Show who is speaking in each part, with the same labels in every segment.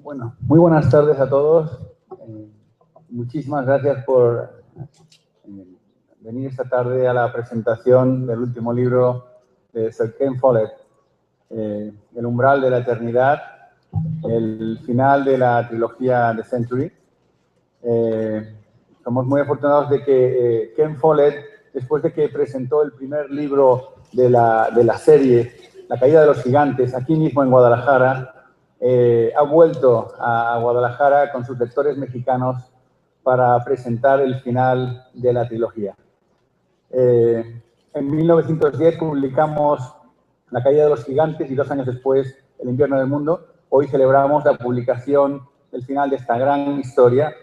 Speaker 1: Bueno, muy buenas tardes a todos. Muchísimas gracias por venir esta tarde a la presentación del último libro de Sir Ken Follett, El umbral de la eternidad, el final de la trilogía The Century. Somos muy afortunados de que Ken Follett, después de que presentó el primer libro de la serie, La caída de los gigantes, aquí mismo en Guadalajara, ha vuelto a Guadalajara con sus lectores mexicanos para presentar el final de la trilogía. En 1910 publicamos La caída de los gigantes y 2 años después El invierno del mundo. Hoy celebramos la publicación del final de esta gran historia,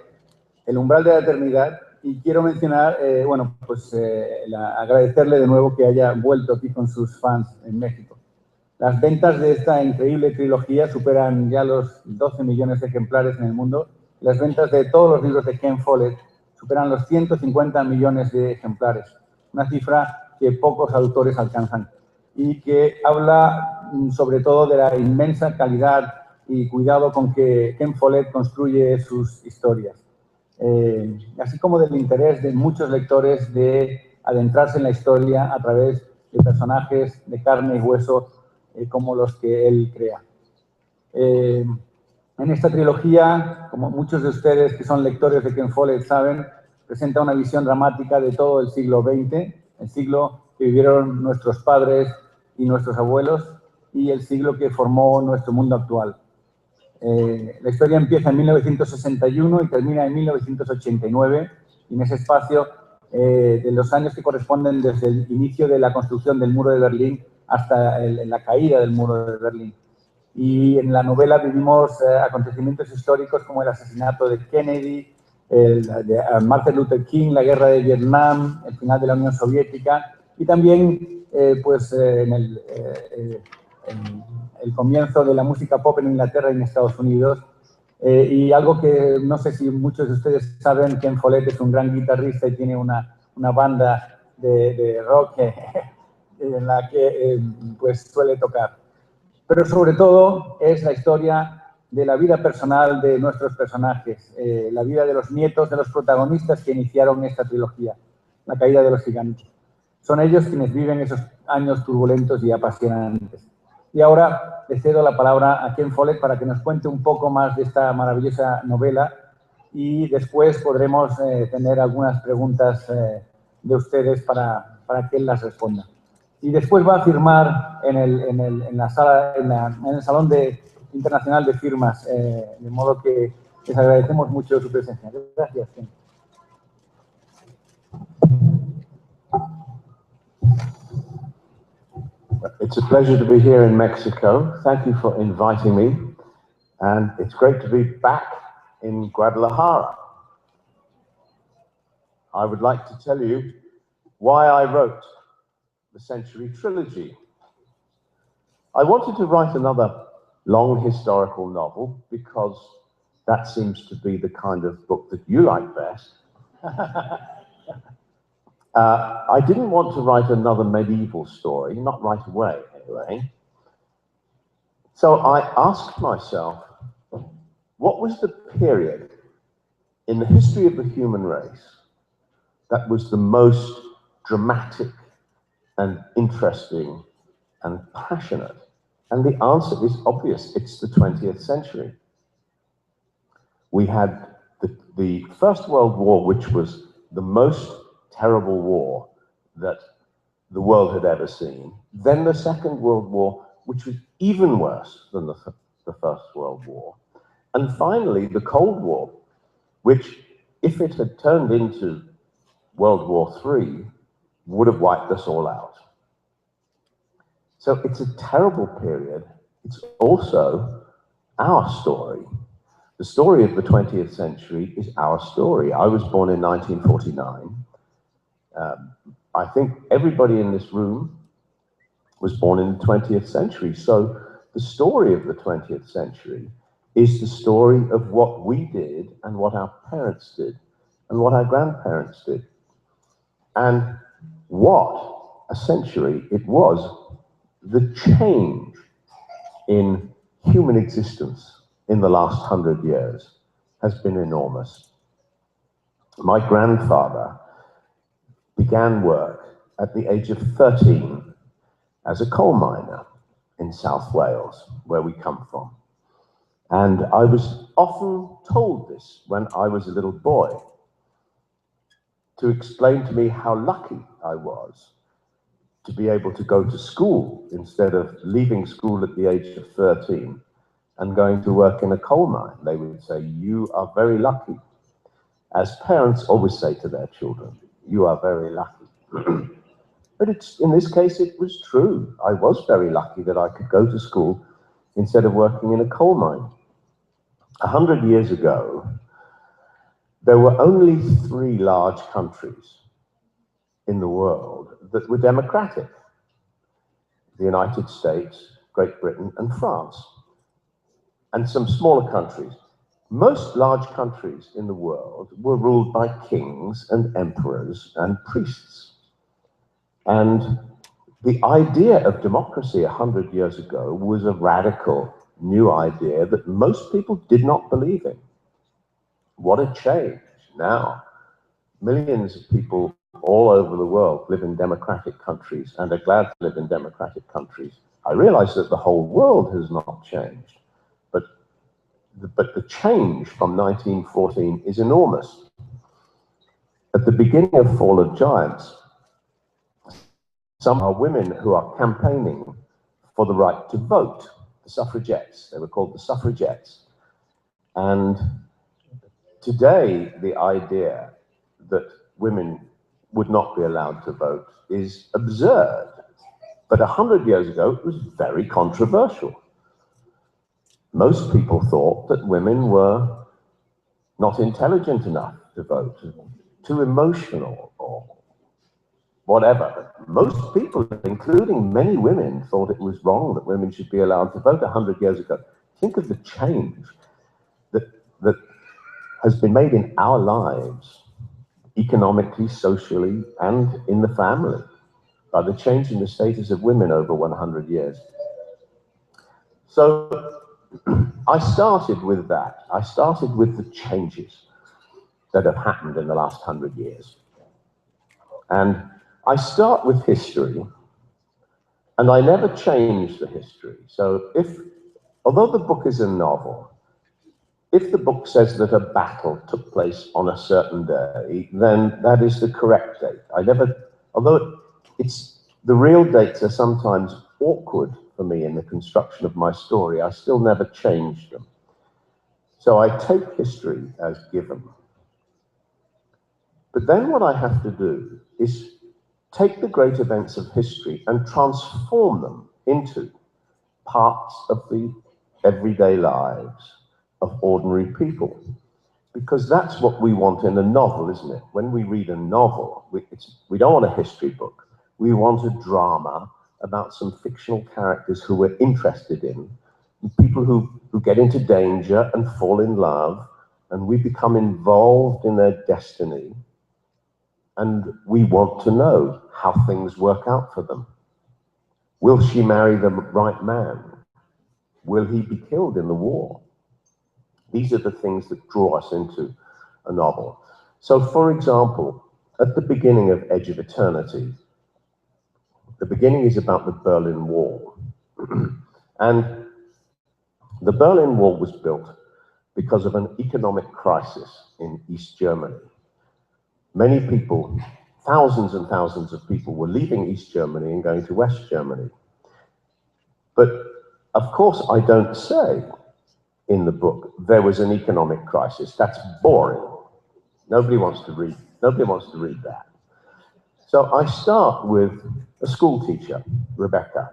Speaker 1: El umbral de la eternidad, y quiero mencionar, agradecerle de nuevo que haya vuelto aquí con sus fans en México. Las ventas de esta increíble trilogía superan ya los 12 millones de ejemplares en el mundo. Las ventas de todos los libros de Ken Follett superan los 150 millones de ejemplares, una cifra que pocos autores alcanzan y que habla sobre todo de la inmensa calidad y cuidado con que Ken Follett construye sus historias. Así como del interés de muchos lectores de adentrarse en la historia a través de personajes de carne y hueso como los que él crea. En esta trilogía, como muchos de ustedes que son lectores de Ken Follett saben, presenta una visión dramática de todo el siglo XX, el siglo que vivieron nuestros padres y nuestros abuelos y el siglo que formó nuestro mundo actual. La historia empieza en 1961 y termina en 1989, y en ese espacio de los años que corresponden desde el inicio de la construcción del muro de Berlín hasta la caída del muro de Berlín. Y en la novela vivimos acontecimientos históricos como el asesinato de Kennedy, de Martin Luther King, la guerra de Vietnam, el final de la Unión Soviética y también en el comienzo de la música pop en Inglaterra y en Estados Unidos. Y algo que no sé si muchos de ustedes saben, Ken Follett es un gran guitarrista y tiene una banda de rock en la que suele tocar. Pero sobre todo es la historia de la vida personal de nuestros personajes, la vida de los nietos de los protagonistas que iniciaron esta trilogía, La caída de los gigantes. Son ellos quienes viven esos años turbulentos y apasionantes. Y ahora le cedo la palabra a Ken Follett para que nos cuente un poco más de esta maravillosa novela y después podremos tener algunas preguntas de ustedes para que él las responda. Y después va a firmar en el Salón Internacional de Firmas, de modo que les agradecemos mucho su presencia. Gracias, Ken.
Speaker 2: It's a pleasure to be here in Mexico. Thank you for inviting me. And it's great to be back in Guadalajara. I would like to tell you why I wrote the Century Trilogy. I wanted to write another long historical novel because that seems to be the kind of book that you like best. I didn't want to write another medieval story, not right away anyway. So I asked myself, what was the period in the history of the human race that was the most dramatic and interesting and passionate? And the answer is obvious. It's the 20th century. We had the First World War, which was the most terrible war that the world had ever seen. Then the Second World War, which was even worse than the First World War. And finally, the Cold War, which, if it had turned into World War III, would have wiped us all out. So it's a terrible period. It's also our story. The story of the 20th century is our story. I was born in 1949. I think everybody in this room was born in the 20th century. So the story of the 20th century is the story of what we did and what our parents did and what our grandparents did. And what a century it was. The change in human existence in the last 100 years has been enormous. My grandfather began work at the age of 13 as a coal miner in South Wales, where we come from. And I was often told this when I was a little boy, to explain to me how lucky I was to be able to go to school instead of leaving school at the age of 13 and going to work in a coal mine. They would say, "You are very lucky." As parents always say to their children, "You are very lucky." But in this case, it was true. I was very lucky that I could go to school instead of working in a coal mine. 100 years ago, there were only 3 large countries in the world that were democratic: the United States, Great Britain, and France, and some smaller countries. Most large countries in the world were ruled by kings and emperors and priests. And the idea of democracy 100 years ago was a radical new idea that most people did not believe in. What a change. Now, millions of people all over the world live in democratic countries and are glad to live in democratic countries. I realize that the whole world has not changed, but the change from 1914 is enormous. At the beginning of Fall of Giants, some are women who are campaigning for the right to vote, the suffragettes. They were called the suffragettes. And today, the idea that women would not be allowed to vote is absurd. But 100 years ago, it was very controversial. Most people thought that women were not intelligent enough to vote, too emotional or whatever. Most people, including many women, thought it was wrong that women should be allowed to vote 100 years ago. Think of the change that has been made in our lives, economically, socially, and in the family, by the change in the status of women over 100 years. So I started with that. I started with the changes that have happened in the last 100 years. And I start with history, and I never change the history. So although the book is a novel, if the book says that a battle took place on a certain day, then that is the correct date. Although the real dates are sometimes awkward for me in the construction of my story, I still never change them. So I take history as given. But then what I have to do is take the great events of history and transform them into parts of the everyday lives of ordinary people. Because that's what we want in a novel, isn't it? When we read a novel, we don't want a history book. We want a drama about some fictional characters who we're interested in, people who get into danger and fall in love, and we become involved in their destiny, and we want to know how things work out for them. Will she marry the right man? Will he be killed in the war? These are the things that draw us into a novel. So, for example, at the beginning of Edge of Eternity, the beginning is about the Berlin Wall. And the Berlin Wall was built because of an economic crisis in East Germany. Many people, thousands and thousands of people, were leaving East Germany and going to West Germany. But of course, I don't say in the book there was an economic crisis. That's boring. Nobody wants to read that. So I start with a school teacher, Rebecca.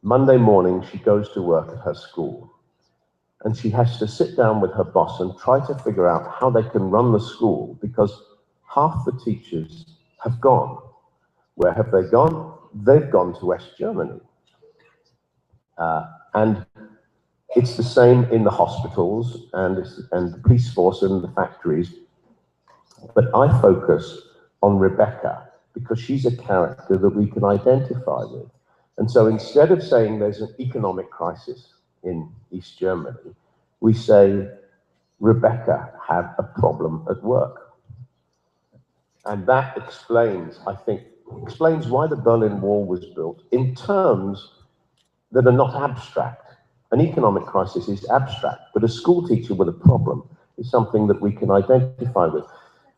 Speaker 2: Monday morning, she goes to work at her school, and she has to sit down with her boss and try to figure out how they can run the school because half the teachers have gone. Where have they gone? They've gone to West Germany. And it's the same in the hospitals and the police force and the factories. But I focus on Rebecca because she's a character that we can identify with. And so instead of saying there's an economic crisis in East Germany, we say, Rebecca had a problem at work. And that explains, I think, explains why the Berlin Wall was built in terms that are not abstract. An economic crisis is abstract, but a school teacher with a problem is something that we can identify with.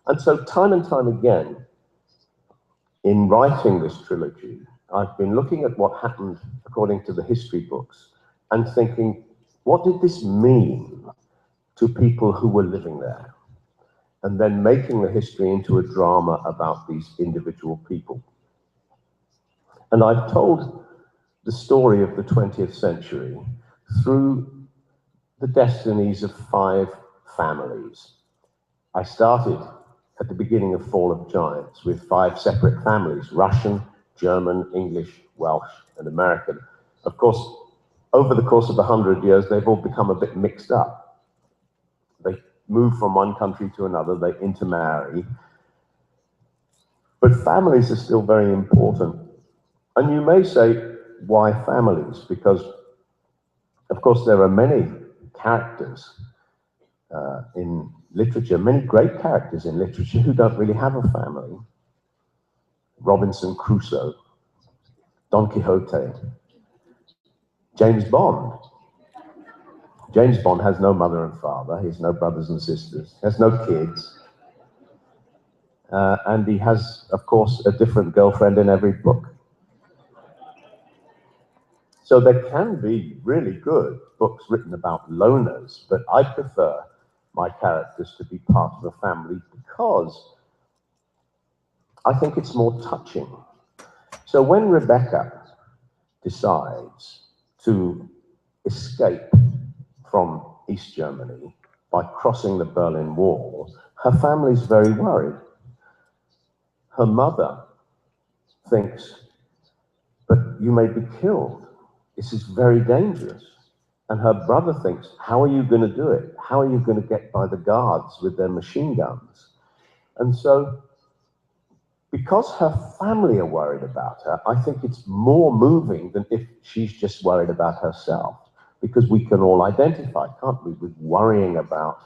Speaker 2: And so time and time again, in writing this trilogy, I've been looking at what happened according to the history books and thinking, what did this mean to people who were living there? And then making the history into a drama about these individual people. And I've told the story of the 20th century through the destinies of 5 families. I started at the beginning of Fall of Giants with 5 separate families: Russian, German, English, Welsh, and American. Of course, over the course of 100 years, they've all become a bit mixed up. They move from one country to another, they intermarry. But families are still very important. And you may say, why families? Because, of course, there are many characters in literature, many great characters in literature who don't really have a family. Robinson Crusoe, Don Quixote, James Bond. James Bond has no mother and father, he has no brothers and sisters, has no kids. And he has, of course, a different girlfriend in every book. So there can be really good books written about loners, but I prefer my characters to be part of a family because I think it's more touching. So when Rebecca decides to escape from East Germany by crossing the Berlin Wall, her family's very worried. Her mother thinks, but you may be killed. This is very dangerous. And her brother thinks, how are you going to do it? How are you going to get by the guards with their machine guns? And so, because her family are worried about her, I think it's more moving than if she's just worried about herself. Because we can all identify, can't we, with worrying about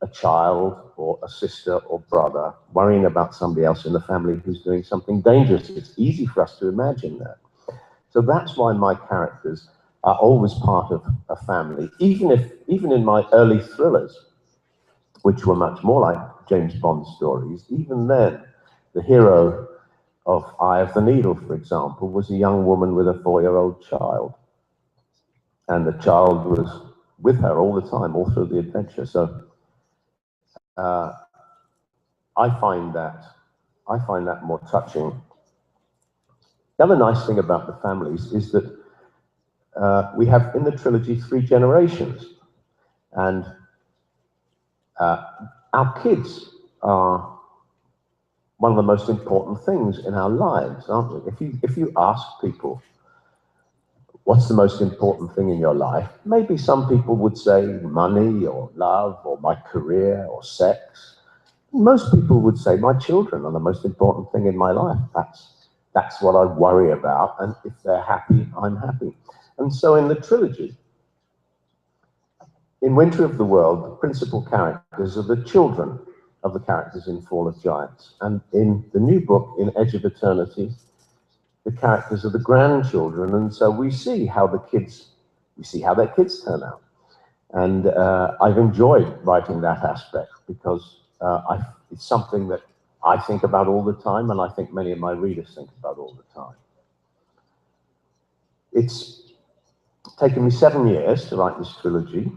Speaker 2: a child or a sister or brother, worrying about somebody else in the family who's doing something dangerous. It's easy for us to imagine that. So that's why my characters are always part of a family, even in my early thrillers, which were much more like James Bond stories. Even then, the hero of Eye of the Needle, for example, was a young woman with a 4-year-old child. And the child was with her all the time, all through the adventure. So I find that more touching. The other nice thing about the families is that we have in the trilogy 3 generations. And our kids are one of the most important things in our lives, aren't they? If you ask people, what's the most important thing in your life? Maybe some people would say money or love or my career or sex. Most people would say my children are the most important thing in my life. That's what I worry about, and if they're happy, I'm happy. And so in the trilogy, in Winter of the World, the principal characters are the children of the characters in Fall of Giants. And in the new book, in Edge of Eternity, the characters are the grandchildren, and so we see how their kids turn out. And I've enjoyed writing that aspect because it's something that I think about all the time, and I think many of my readers think about all the time. It's taken me 7 years to write this trilogy,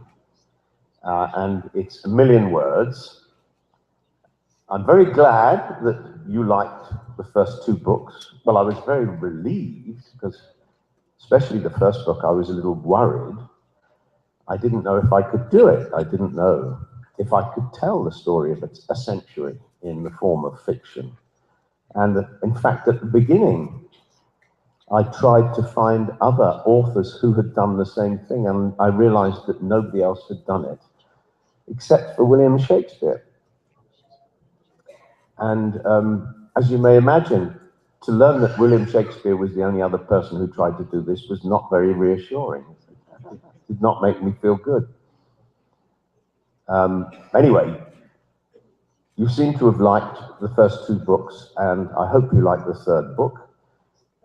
Speaker 2: and it's 1 million words. I'm very glad that you liked the first 2 books. Well, I was very relieved because, especially the first book, I was a little worried. I didn't know if I could do it. I didn't know if I could tell the story of a century in the form of fiction. And in fact, at the beginning, I tried to find other authors who had done the same thing, and I realized that nobody else had done it, except for William Shakespeare. And as you may imagine, to learn that William Shakespeare was the only other person who tried to do this was not very reassuring. did not make me feel good. Anyway, you seem to have liked the first 2 books, and I hope you like the 3rd book.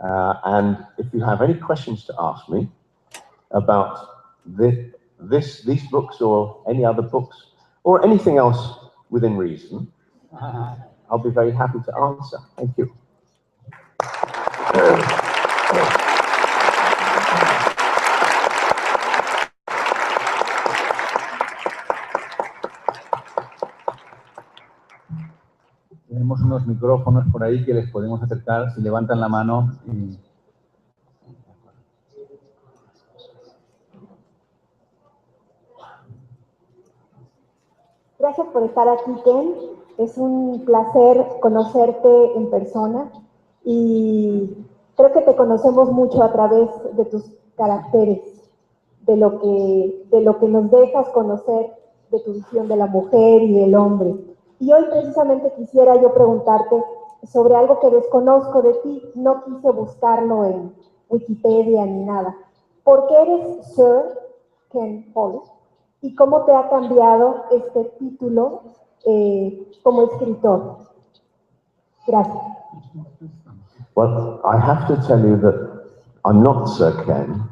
Speaker 2: And if you have any questions to ask me about these books or any other books, or anything else within reason, I'll be very happy to answer. Thank you.
Speaker 1: Tenemos unos micrófonos por ahí que les podemos acercar si levantan la mano. Y...
Speaker 3: Gracias por estar aquí, Ken. Es un placer conocerte en persona y creo que te conocemos mucho a través de tus caracteres, de lo que nos dejas conocer de tu visión de la mujer y del hombre. Y hoy precisamente quisiera yo preguntarte sobre algo que desconozco de ti. No quise buscarlo en Wikipedia ni nada. ¿Por qué eres Sir Ken Follett? ¿Y cómo te ha cambiado este título como escritor? Gracias.
Speaker 2: Well, I have to tell you that I'm not Sir Ken,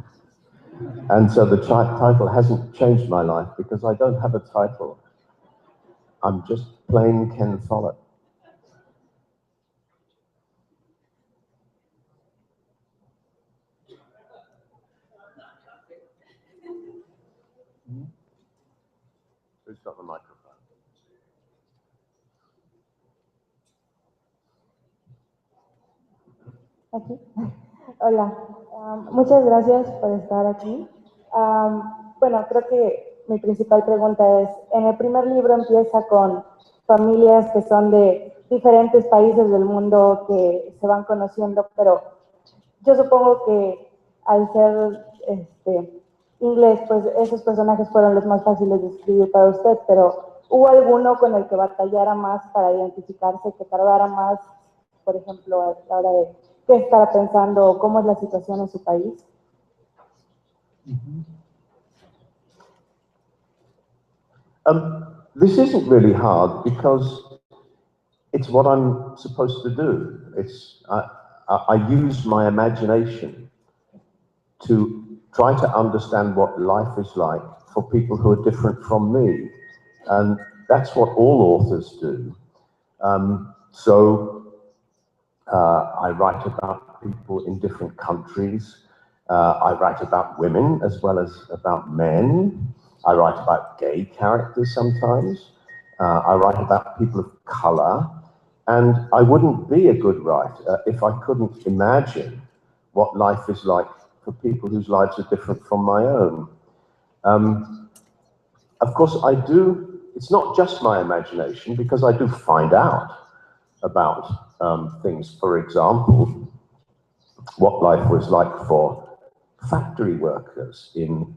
Speaker 2: and so the title hasn't changed my life because I don't have a title. I'm just plain Ken Follett. Who's got the microphone?
Speaker 3: Aquí. Hola, muchas gracias por estar aquí. Bueno, creo que mi principal pregunta es, en el primer libro empieza con familias que son de diferentes países del mundo que se van conociendo, pero yo supongo que al ser inglés, pues esos personajes fueron los más fáciles de escribir para usted, pero ¿hubo alguno con el que batallara más para identificarse, que tardara más, por ejemplo, a la hora de qué estará pensando o cómo es la situación en su país?
Speaker 2: This isn't really hard because it's what I'm supposed to do. I use my imagination to try to understand what life is like for people who are different from me. And that's what all authors do. I write about people in different countries. I write about women as well as about men. I write about gay characters sometimes. I write about people of color. And I wouldn't be a good writer if I couldn't imagine what life is like for people whose lives are different from my own. Of course, it's not just my imagination, because I do find out about things. For example, what life was like for factory workers in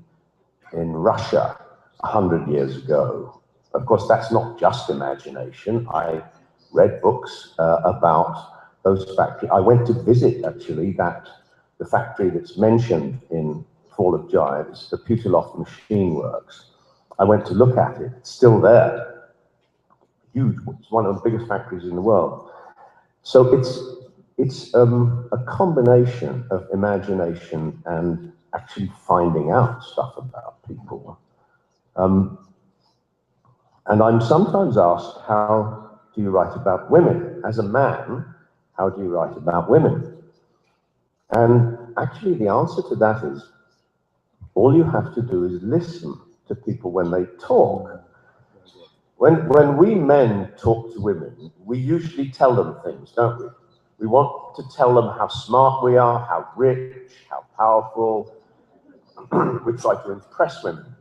Speaker 2: Russia 100 years ago. Of course, that's not just imagination. I read books about those factories. I went to visit, actually, the factory that's mentioned in Fall of Giants, the Putilov Machine Works. I went to look at it. It's still there. Huge. It's one of the biggest factories in the world. So it's a combination of imagination and actually finding out stuff about people. And I'm sometimes asked, how do you write about women? As a man, how do you write about women? And actually the answer to that is, all you have to do is listen to people when they talk. When we men talk to women, we usually tell them things, don't we? We want to tell them how smart we are, how rich, how powerful. We try to impress women.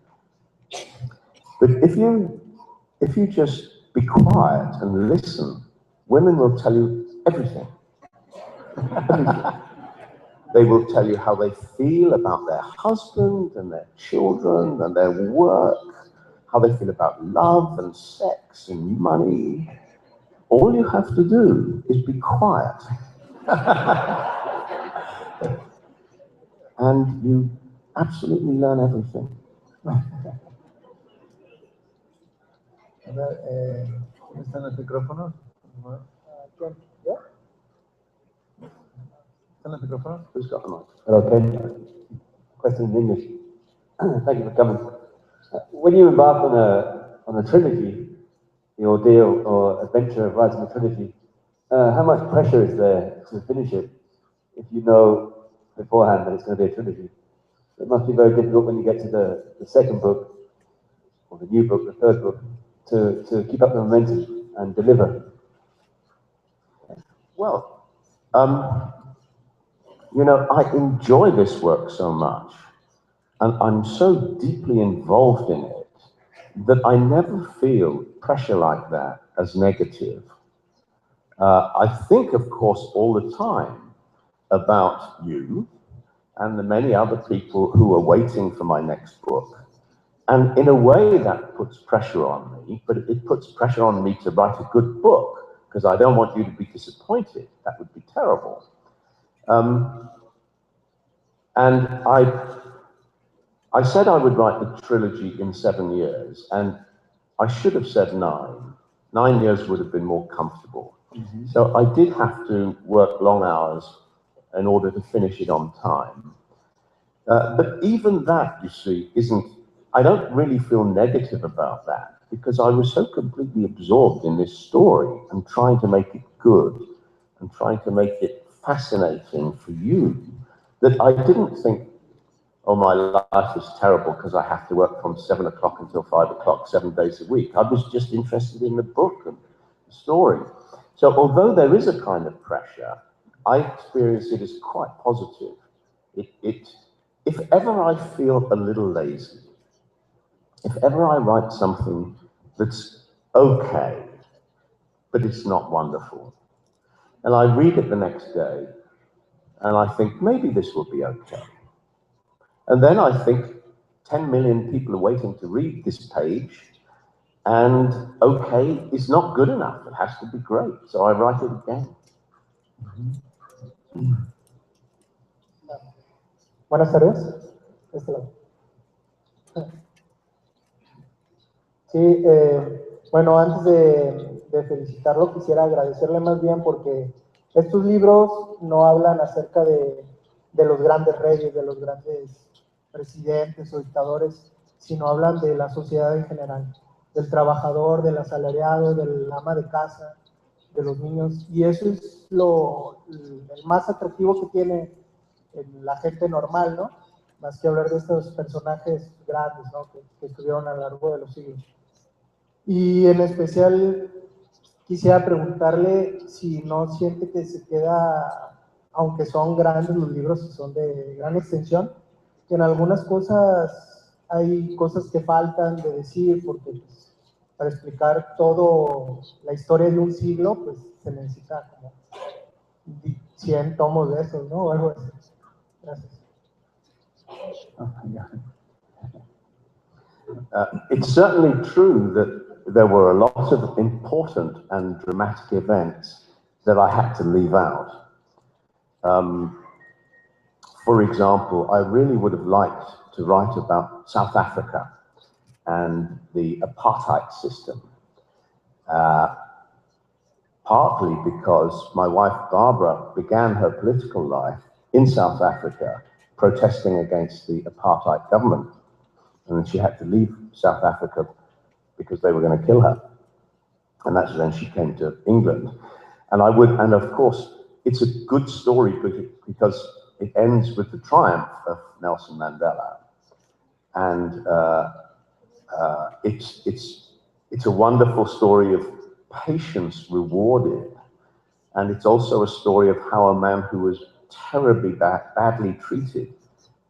Speaker 2: But if you just be quiet and listen, women will tell you everything. Everything. They will tell you how they feel about their husband and their children and their work, how they feel about love and sex and money. All you have to do is be quiet. And you absolutely learn everything.
Speaker 1: A ver, ¿dónde están los micrófonos?
Speaker 3: ¿Ya?
Speaker 1: ¿Están los micrófonos?
Speaker 4: Who's got the mic? Okay. Question in English. Thank you for coming. When you embark on a trilogy, the ordeal or adventure of writing a trilogy, how much pressure is there to finish it if you know beforehand that it's going to be a trilogy? It must be very difficult when you get to the second book, or the new book, the third book, to keep up the momentum and deliver.
Speaker 2: Well, you know, I enjoy this work so much, and I'm so deeply involved in it, that I never feel pressure like that as negative. I think, of course, all the time about you and the many other people who are waiting for my next book. And in a way that puts pressure on me, but it puts pressure on me to write a good book, because I don't want you to be disappointed. That would be terrible. And I said I would write the trilogy in 7 years, and I should have said 9. 9 years would have been more comfortable. Mm-hmm. So I did have to work long hours in order to finish it on time. But even that, you see, I don't really feel negative about that, because I was so completely absorbed in this story and trying to make it good and trying to make it fascinating for you, that I didn't think, oh, my life is terrible because I have to work from 7 o'clock until 5 o'clock, 7 days a week. I was just interested in the book and the story. So although there is a kind of pressure, I experience it as quite positive. If ever I feel a little lazy, if ever I write something that's okay, but it's not wonderful, and I read it the next day, and I think, maybe this will be okay. And then I think 10 million people are waiting to read this page, and okay is not good enough. It has to be great. So I write it again.
Speaker 5: Buenas tardes. Este lado. Sí, bueno, antes de felicitarlo, quisiera agradecerle más bien porque estos libros no hablan acerca de los grandes reyes, de los grandes presidentes o dictadores, sino hablan de la sociedad en general, del trabajador, del asalariado, del ama de casa, de los niños, y eso es el más atractivo que tiene la gente normal, ¿no? Más que hablar de estos personajes grandes, ¿no? que estuvieron a lo largo de los siglos. Y en especial quisiera preguntarle si no siente que se queda, aunque son grandes los libros y son de gran extensión, que en algunas cosas hay cosas que faltan de decir, porque pues, para explicar toda la historia de un siglo, pues se necesita como 100 tomos de esos, ¿no? O algo así. Gracias.
Speaker 2: It's certainly true that there were a lot of important and dramatic events that I had to leave out. For example, I really would have liked to write about South Africa and the apartheid system, partly because my wife Barbara began her political life in South Africa protesting against the apartheid government, and she had to leave South Africa because they were going to kill her, and that's when she came to England. And of course, it's a good story because it ends with the triumph of Nelson Mandela, and it's a wonderful story of patience rewarded, and it's also a story of how a man who was terribly badly treated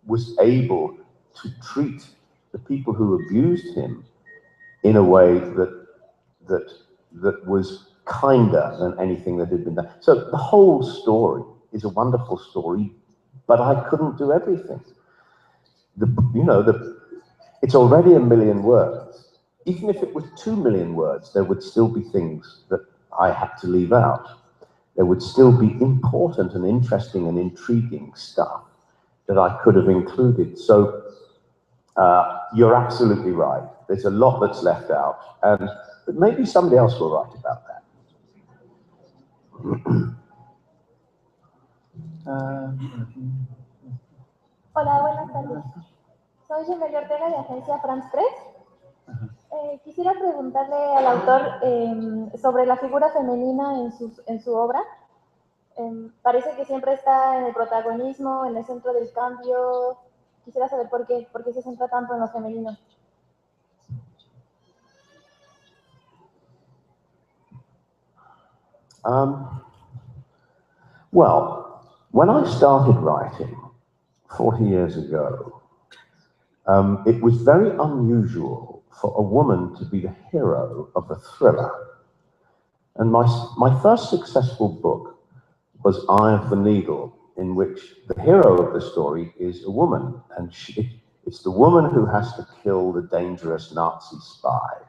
Speaker 2: was able to treat the people who abused him in a way that was kinder than anything that had been done. So the whole story is a wonderful story, but I couldn't do everything. It's already 1 million words. Even if it was 2 million words, there would still be things that I had to leave out. There would still be important and interesting and intriguing stuff that I could have included. So You're absolutely right. There's a lot that's left out, but maybe somebody else will write about that.
Speaker 3: Hola, buenas tardes. Soy Gemelia Ortega de Agencia France Press. Quisiera preguntarle al autor sobre la figura femenina en su obra. Parece que siempre está en el protagonismo, en el centro del cambio. Quisiera saber por qué se centra tanto en lo femenino.
Speaker 2: Well, when I started writing 40 years ago, it was very unusual for a woman to be the hero of a thriller. And my first successful book was Eye of the Needle, in which the hero of the story is a woman, and it's the woman who has to kill the dangerous Nazi spy.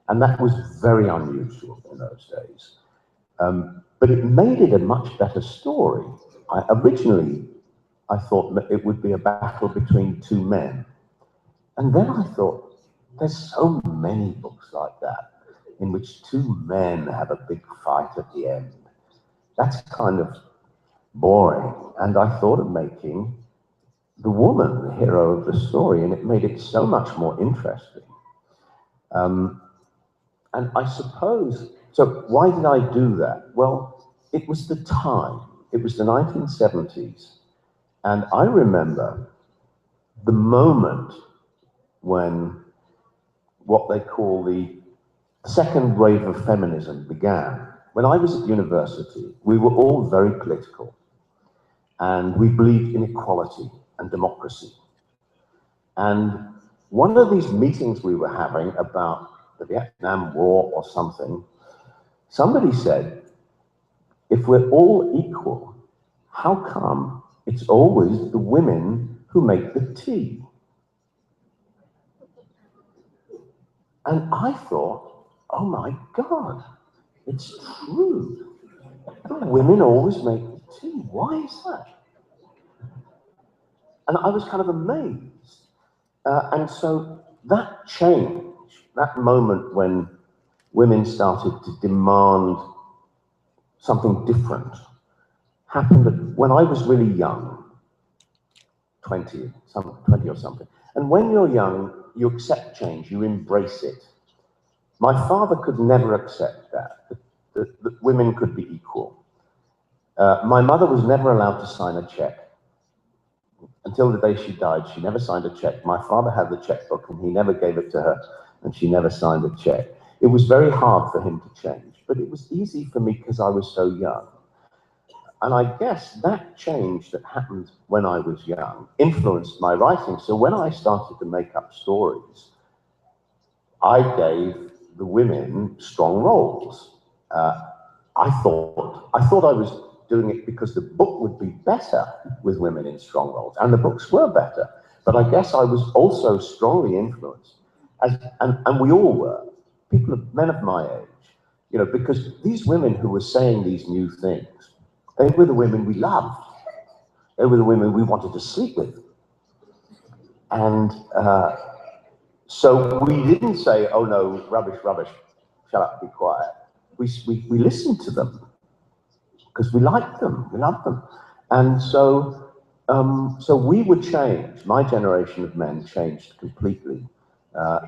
Speaker 2: And that was very unusual in those days. But it made it a much better story. Originally, I thought that it would be a battle between two men. And then I thought, there's so many books like that, in which two men have a big fight at the end. That's kind of boring. And I thought of making the woman the hero of the story, and it made it so much more interesting. And I suppose, so why did I do that? Well, it was the time. It was the 1970s. And I remember the moment when what they call the second wave of feminism began. When I was at university, we were all very political, and we believed in equality and democracy. And one of these meetings we were having about the Vietnam War or something, somebody said, if we're all equal, how come it's always the women who make the tea? And I thought, oh my God, it's true. The women always make the tea. Why is that? And I was kind of amazed. And so that change, that moment when women started to demand something different, happened when I was really young, 20 or something. And when you're young, you accept change, you embrace it. My father could never accept that women could be equal. My mother was never allowed to sign a check. Until the day she died, she never signed a check. My father had the checkbook and he never gave it to her, and she never signed a check. It was very hard for him to change, but it was easy for me because I was so young. And I guess that change that happened when I was young influenced my writing. So when I started to make up stories, I gave the women strong roles. I thought I was doing it because the book would be better with women in strong roles, and the books were better. But I guess I was also strongly influenced, and we all were, men of my age, because these women who were saying these new things, they were the women we loved. They were the women we wanted to sleep with. And so we didn't say, oh no, rubbish, shut up, be quiet. We listened to them because we liked them, we loved them. And so we were changed. My generation of men changed completely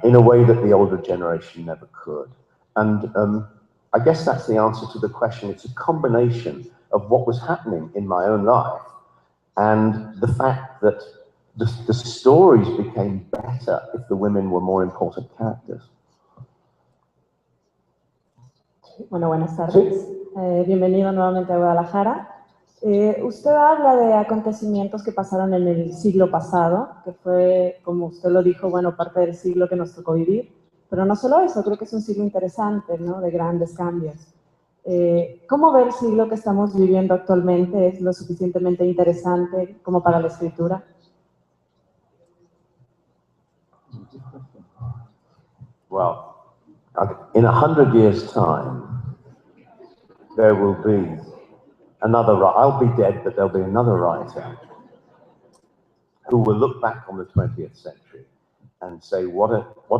Speaker 2: in a way that the older generation never could. And I guess that's the answer to the question. It's a combination of what was happening in my own life and the fact that the stories became better if the women were more important characters.
Speaker 6: Bueno, buenas tardes. Bienvenido nuevamente a Guadalajara. Usted habla de acontecimientos que pasaron en el siglo pasado, que fue, como usted lo dijo, bueno, parte del siglo que nos tocó vivir. Pero no solo eso, creo que es un siglo interesante, ¿no? De grandes cambios. ¿Cómo ve el siglo que estamos viviendo actualmente? ¿Es lo suficientemente interesante como para la escritura?
Speaker 2: Well, in 100 years' time, there will be another, I'll be dead, but there'll be another writer who will look back on the 20th century and say what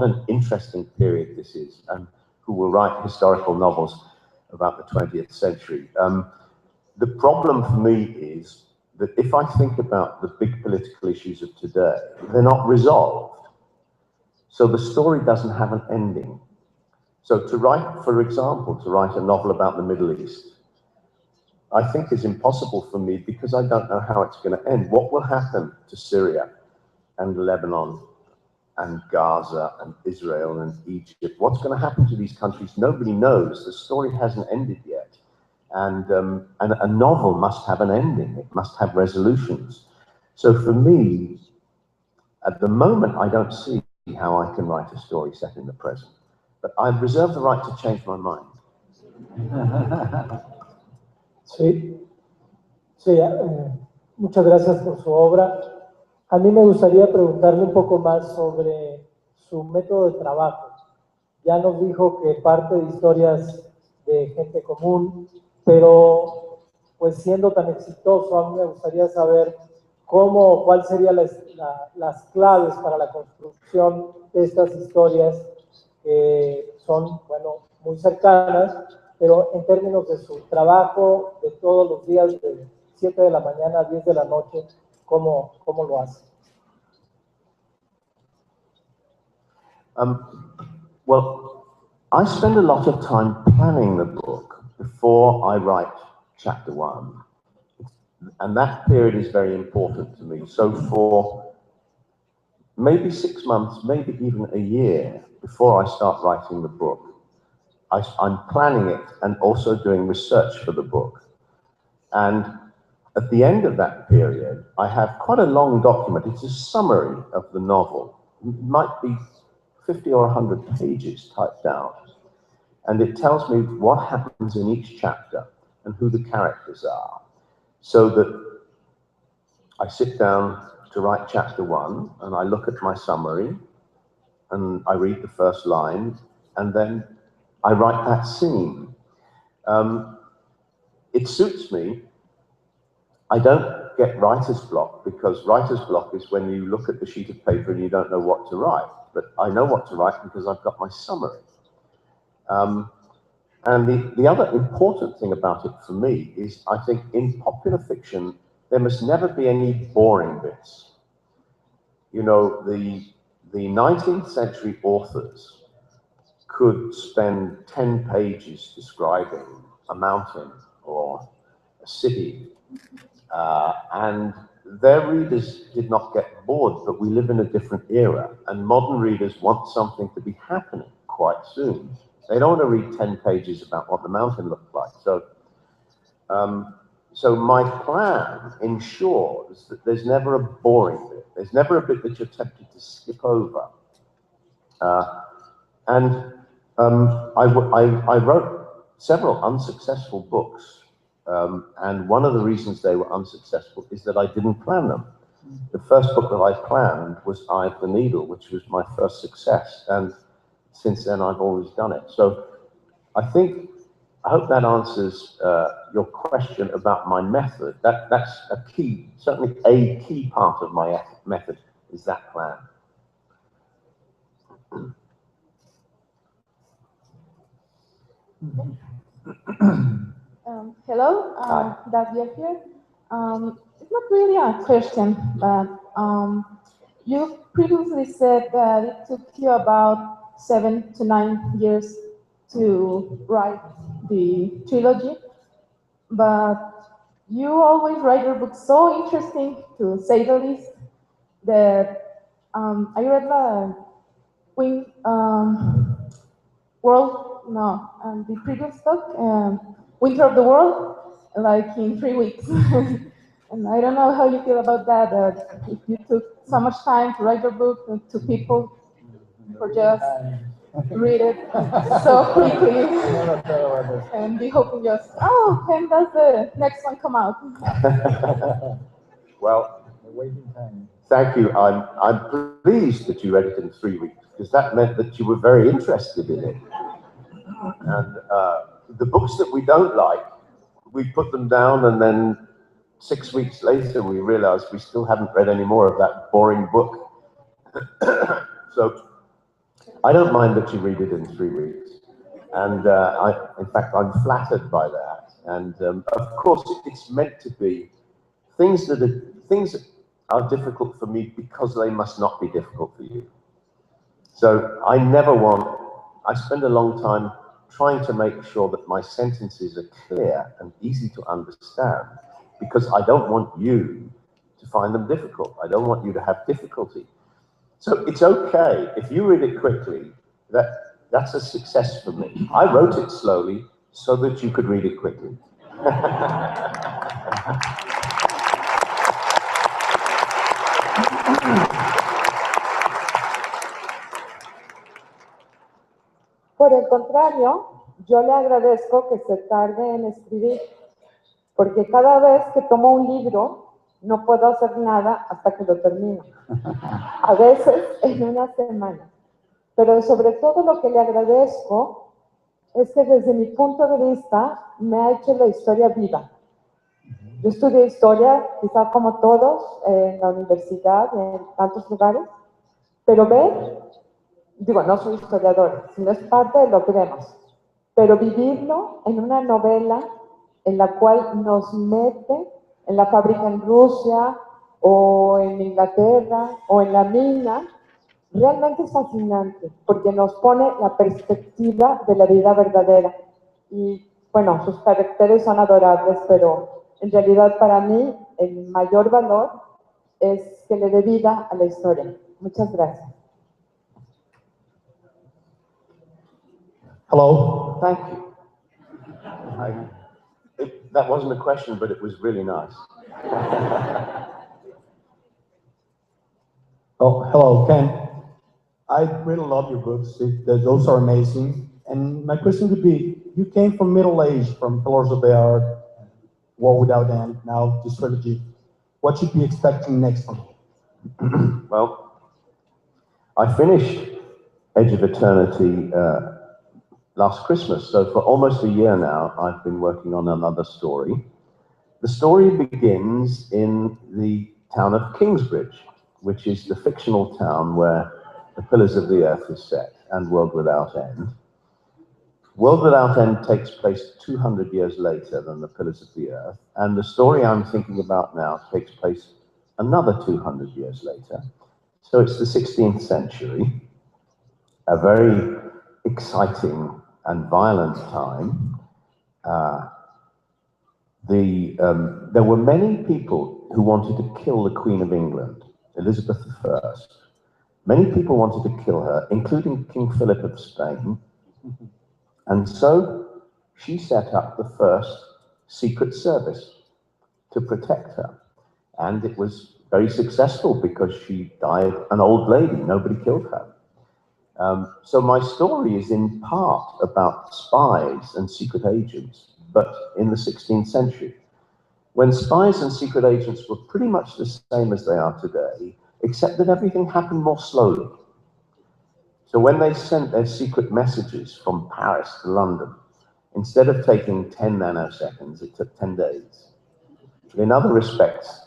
Speaker 2: an interesting period this is, and who will write historical novels about the 20th century. The problem for me is that if I think about the big political issues of today, they're not resolved. So the story doesn't have an ending. So to write, for example, to write a novel about the Middle East, I think is impossible for me because I don't know how it's going to end. What will happen to Syria and Lebanon and Gaza and Israel and Egypt? What's going to happen to these countries? Nobody knows. The story hasn't ended yet. And a novel must have an ending. It must have resolutions. So for me, at the moment, I don't see how I can write a story set in the present. But I reserve the right to change my mind.
Speaker 5: Sí, sí, muchas gracias por su obra. A mí me gustaría preguntarle un poco más sobre su método de trabajo. Ya nos dijo que parte de historias de gente común, pero pues siendo tan exitoso, a mí me gustaría saber cuál serían las claves para la construcción de estas historias que son, bueno, muy cercanas, pero en términos de su trabajo de todos los días, de 7 de la mañana a 10 de la noche, ¿cómo lo hace?
Speaker 2: Well, I spend a lot of time planning the book before I write chapter 1. And that period is very important to me. So for maybe 6 months, maybe even a year before I start writing the book, I'm planning it and also doing research for the book. And at the end of that period, I have quite a long document. It's a summary of the novel. It might be 50 or 100 pages typed out. And it tells me what happens in each chapter and who the characters are. So that I sit down to write chapter 1 and I look at my summary and I read the first line and then I write that scene. It suits me. I don't get writer's block because writer's block is when you look at the sheet of paper and you don't know what to write. But I know what to write because I've got my summary. And the other important thing about it for me is I think in popular fiction, there must never be any boring bits. You know, the 19th century authors could spend 10 pages describing a mountain or a city, and their readers did not get bored, but we live in a different era, and modern readers want something to be happening quite soon. They don't want to read 10 pages about what the mountain looked like. So my plan ensures that there's never a boring bit. There's never a bit that you're tempted to skip over. I wrote several unsuccessful books, and one of the reasons they were unsuccessful is that I didn't plan them. The first book that I planned was Eye of the Needle, which was my first success, and since then I've always done it. So I hope that answers your question about my method. That's a key, certainly a key part of my method is that plan.
Speaker 6: Hello, Davia here. It's not really a question, but you previously said that it took you about 7 to 9 years to write the trilogy, but you always write your books so interesting, to say the least, that I read the the previous book, Winter of the World, like in 3 weeks. And I don't know how you feel about that, if you took so much time to write your book to people or just read it so quickly and be hoping just, oh, when does the next one come out?
Speaker 2: Well, thank you. I'm pleased that you read it in 3 weeks, because that meant that you were very interested in it. And the books that we don't like, we put them down, and then 6 weeks later we realized we still haven't read any more of that boring book. So I don't mind that you read it in 3 weeks. And in fact, I'm flattered by that. And of course, it's meant to be things that are difficult for me because they must not be difficult for you. So I spend a long time trying to make sure that my sentences are clear and easy to understand, because I don't want you to find them difficult. I don't want you to have difficulty. So it's okay if you read it quickly. That's a success for me. I wrote it slowly so that you could read it quickly.
Speaker 7: Por el contrario, yo le agradezco que se tarde en escribir, porque cada vez que tomo un libro, no puedo hacer nada hasta que lo termino. A veces en una semana. Pero sobre todo lo que le agradezco es que desde mi punto de vista me ha hecho la historia viva. Yo estudié historia, quizá como todos, en la universidad, en tantos lugares, pero no soy historiadora, sino es parte de lo que vemos, pero vivirlo en una novela en la cual nos mete en la fábrica en Rusia, o en Inglaterra, o en la mina, realmente es fascinante, porque nos pone la perspectiva de la vida verdadera. Y bueno, sus caracteres son adorables, pero en realidad para mí el mayor valor es que le dé vida a la historia. Muchas gracias.
Speaker 8: Hello.
Speaker 2: Thank you. That wasn't a question, but it was really nice.
Speaker 8: Oh, hello, Ken. I really love your books. Those are amazing. And my question would be, you came from middle age, from Pillars of the Art, War Without End, now this trilogy. What should we be expecting next one?
Speaker 2: Well, I finished Edge of Eternity last Christmas, so for almost a year now, I've been working on another story. The story begins in the town of Kingsbridge, which is the fictional town where The Pillars of the Earth is set, and World Without End. World Without End takes place 200 years later than The Pillars of the Earth, and the story I'm thinking about now takes place another 200 years later. So it's the 16th century, a very exciting and violent time. There were many people who wanted to kill the Queen of England, Elizabeth I. Many people wanted to kill her, including King Philip of Spain. And so she set up the first secret service to protect her. And it was very successful because she died an old lady. Nobody killed her. So my story is in part about spies and secret agents, but in the 16th century, when spies and secret agents were pretty much the same as they are today, except that everything happened more slowly. So when they sent their secret messages from Paris to London, instead of taking 10 nanoseconds, it took 10 days. In other respects,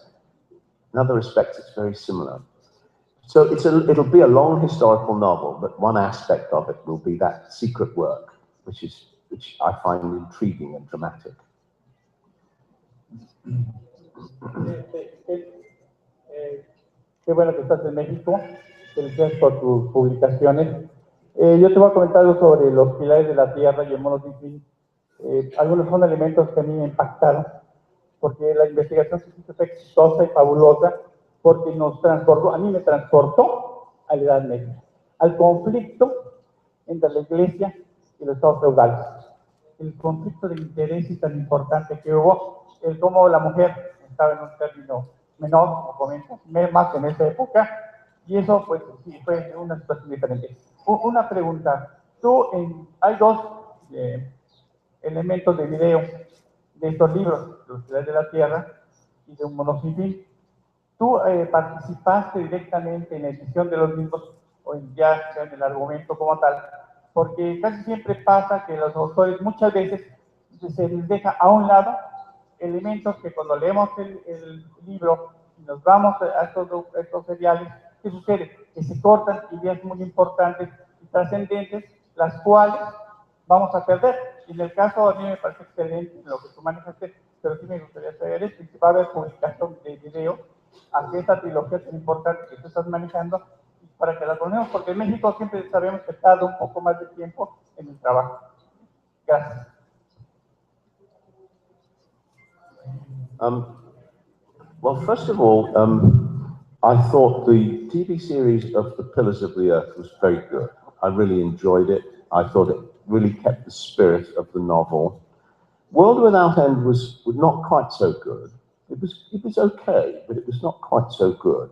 Speaker 2: it's very similar. So it'll be a long historical novel, but one aspect of it will be that secret work, which I find intriguing and dramatic.
Speaker 1: Qué bueno que estás en México. Felicidades por tus publicaciones. Yo te voy a comentar algo sobre los pilares de la tierra y el mono sin fin. Algunos son elementos que a mí me impactaron, porque la investigación científica fue exitosa y fabulosa, porque nos transportó, a mí me transportó a la Edad Media, al conflicto entre la Iglesia y los estados feudales. El conflicto de intereses tan importante que hubo, el cómo la mujer estaba en un término menor, como comentas, más en esa época, y eso pues sí fue una situación diferente. Una pregunta, hay dos elementos de video de estos libros, Los Pilares de la Tierra y de Un Mundo Sin Fin. ¿Tú participaste directamente en la edición de los libros o ya en el argumento como tal? Porque casi siempre pasa que los autores muchas veces se les deja a un lado elementos que cuando leemos el libro y nos vamos a estos seriales, ¿qué sucede? Que se cortan ideas muy importantes y trascendentes, las cuales vamos a perder. Y en el caso, a mí me parece excelente lo que tú manejaste, pero sí me gustaría saber es que va a haber publicación de video hacia esta trilogía tan importante que tú estás manejando, para que la ponemos, porque en México siempre sabemos que tarda un poco más de tiempo en el trabajo. Gracias.
Speaker 2: Well, first of all, I thought the TV series of The Pillars of the Earth was very good. I really enjoyed it. I thought it really kept the spirit of the novel. World Without End was not quite so good. It was okay, but it was not quite so good.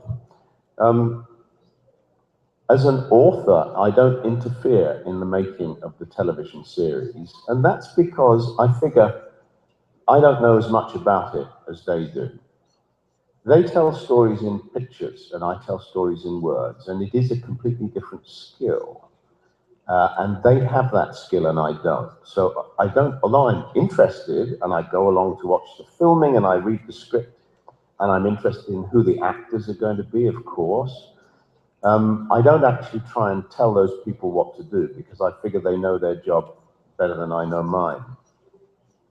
Speaker 2: As an author, I don't interfere in the making of the television series, and that's because I figure I don't know as much about it as they do. They tell stories in pictures, and I tell stories in words, and it is a completely different skill. And they have that skill and I don't. So I don't, although I'm interested and I go along to watch the filming and I read the script and I'm interested in who the actors are going to be, of course, I don't actually try and tell those people what to do because I figure they know their job better than I know mine.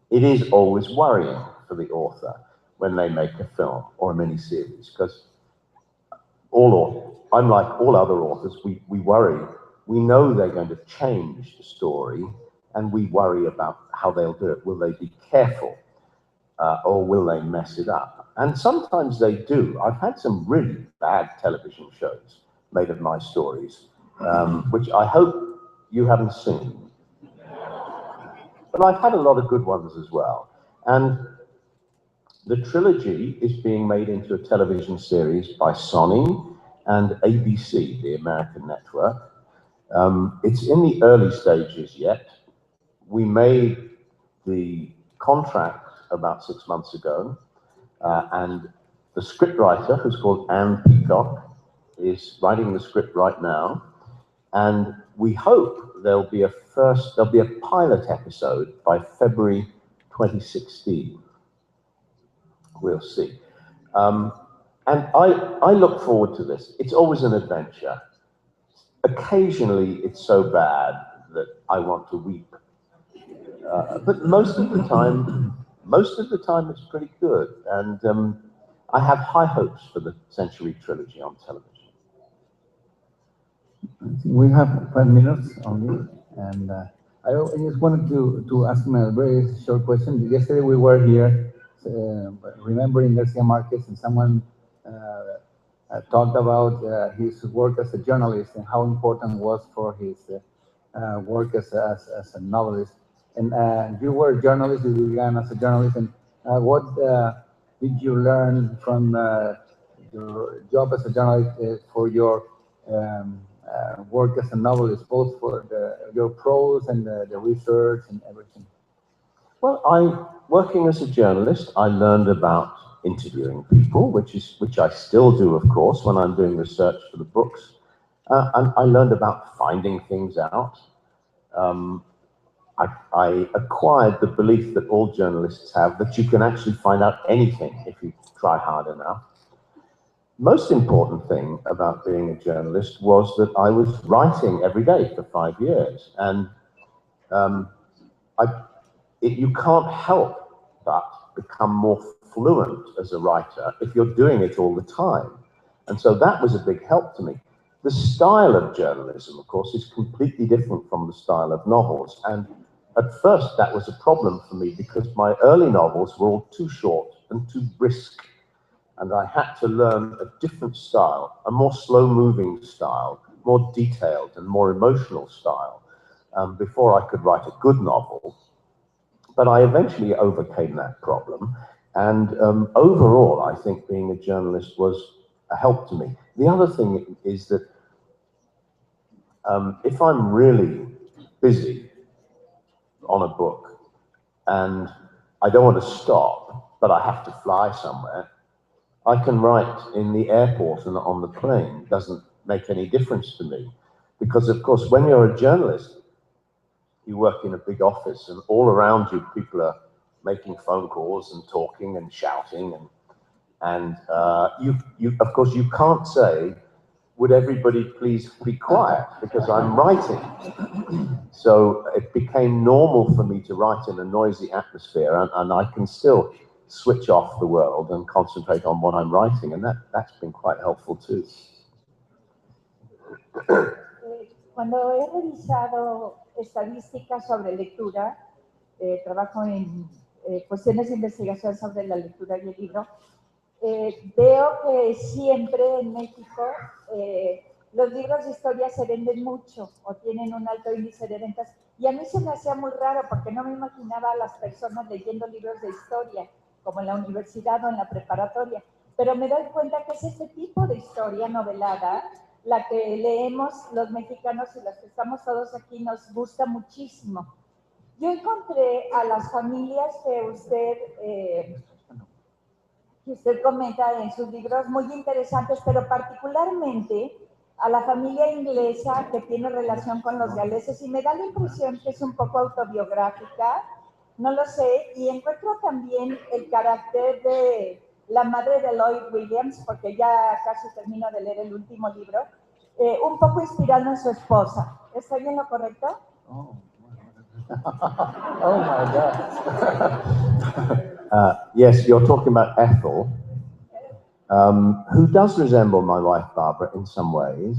Speaker 2: It is always worrying for the author when they make a film or a miniseries because I'm like all other authors, we worry. We know they're going to change the story, and we worry about how they'll do it. Will they be careful, or will they mess it up? And sometimes they do. I've had some really bad television shows made of my stories, which I hope you haven't seen. But I've had a lot of good ones as well. And the trilogy is being made into a television series by Sony and ABC, the American network. It's in the early stages yet. We made the contract about 6 months ago, and the scriptwriter, who's called Anne Peacock, is writing the script right now, and we hope there'll be a pilot episode by February 2016. We'll see. And I look forward to this. It's always an adventure. Occasionally, it's so bad that I want to weep. But most of the time, it's pretty good. And I have high hopes for the Century Trilogy on television.
Speaker 1: We have 5 minutes only, and I just wanted to ask him a very short question. Yesterday we were here remembering Garcia Marquez, and someone talked about his work as a journalist and how important it was for his work as a novelist. And you were a journalist, you began as a journalist, and what did you learn from your job as a journalist for your work as a novelist, both for your prose and the research and everything?
Speaker 2: Well, working as a journalist, I learned about interviewing people, which I still do, of course, when I'm doing research for the books. And I learned about finding things out. I acquired the belief that all journalists have that you can actually find out anything if you try hard enough. Most important thing about being a journalist was that I was writing every day for 5 years. And you can't help but become more fluent as a writer if you're doing it all the time. And so that was a big help to me. The style of journalism, of course, is completely different from the style of novels. And at first that was a problem for me because my early novels were all too short and too brisk. And I had to learn a different style, a more slow-moving style, more detailed and more emotional style, before I could write a good novel. But I eventually overcame that problem. And overall, I think being a journalist was a help to me. The other thing is that if I'm really busy on a book and I don't want to stop, but I have to fly somewhere, I can write in the airport and on the plane. It doesn't make any difference to me. Because, of course, when you're a journalist, you work in a big office and all around you, people are making phone calls and talking and shouting. And you of course, you can't say, would everybody please be quiet because I'm writing? So it became normal for me to write in a noisy atmosphere, and I can still switch off the world and concentrate on what I'm writing, and that's been quite helpful too.
Speaker 9: Cuando he revisado estadísticas sobre lectura, trabajo en cuestiones de investigación sobre la lectura y el libro, veo que siempre en México los libros de historia se venden mucho o tienen un alto índice de ventas, y a mí se me hacía muy raro porque no me imaginaba a las personas leyendo libros de historia como en la universidad o en la preparatoria, pero me doy cuenta que es este tipo de historia novelada la que leemos los mexicanos y los que estamos todos aquí nos gusta muchísimo. Yo encontré a las familias que usted comenta en sus libros muy interesantes, pero particularmente a la familia inglesa que tiene relación con los galeses, y me da la impresión que es un poco autobiográfica, no lo sé, y encuentro también el carácter de la madre de Lloyd Williams, porque ya casi termino de leer el último libro, un poco inspirado en su esposa. ¿Estoy en lo correcto?
Speaker 1: Oh my God.
Speaker 2: Yes, you're talking about Ethel, who does resemble my wife Barbara in some ways.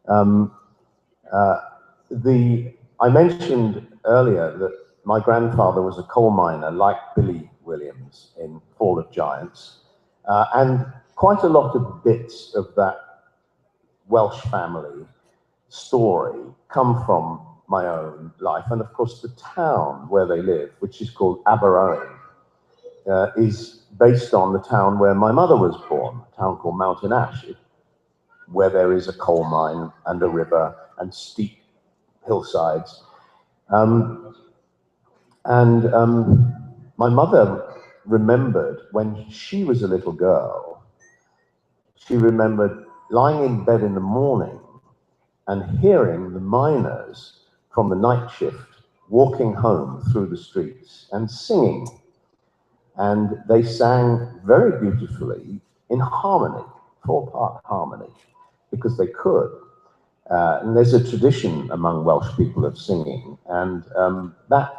Speaker 2: I mentioned earlier that my grandfather was a coal miner like Billy Williams in Fall of Giants, and quite a lot of bits of that Welsh family story come from my own life. And of course the town where they live, which is called Aberowen, is based on the town where my mother was born, a town called Mountain Ash, where there is a coal mine and a river and steep hillsides. My mother remembered when she was a little girl, she remembered lying in bed in the morning and hearing the miners from the night shift walking home through the streets and singing. And they sang very beautifully in harmony, 4-part harmony, because they could. And there's a tradition among Welsh people of singing, and that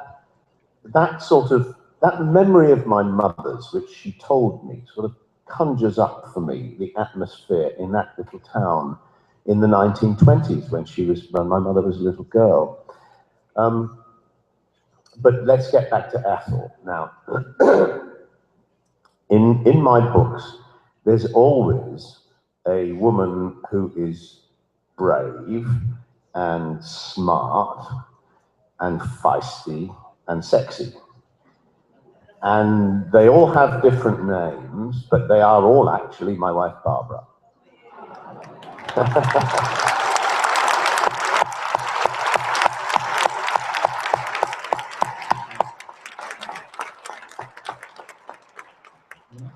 Speaker 2: memory of my mother's, which she told me, sort of conjures up for me the atmosphere in that little town in the 1920s when my mother was a little girl. But let's get back to Ethel now. In my books, there's always a woman who is brave and smart and feisty and sexy. And they all have different names, but they are all actually my wife, Barbara.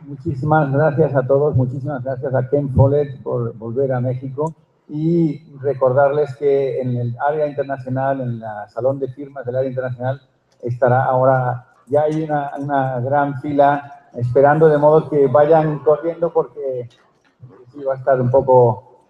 Speaker 1: Muchísimas gracias a todos, muchísimas gracias a Ken Follett por volver a México, y recordarles que en el área internacional, en la salón de firmas del área internacional, estará ahora, ya hay una gran fila esperando, de modo que vayan corriendo porque sí va a estar un poco